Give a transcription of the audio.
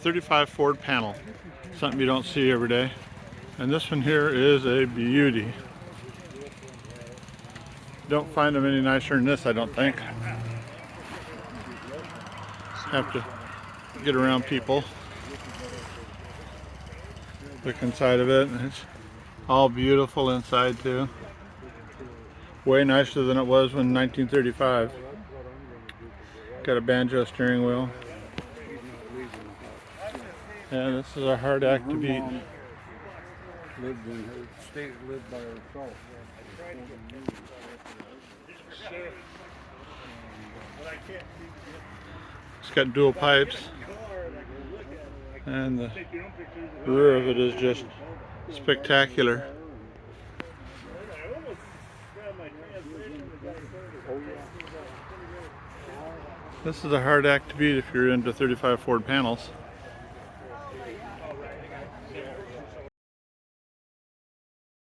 35 Ford panel. Something you don't see every day. And this one here is a beauty. Don't find them any nicer than this, I don't think. Have to get around people. Look inside of it, and it's all beautiful inside too. Way nicer than it was when 1935. Got a banjo steering wheel. Yeah, this is a hard act to beat. Lived in her state, lived by herself. It's got dual pipes, and the rear of it is just spectacular. This is a hard act to beat if you're into 35 Ford panels.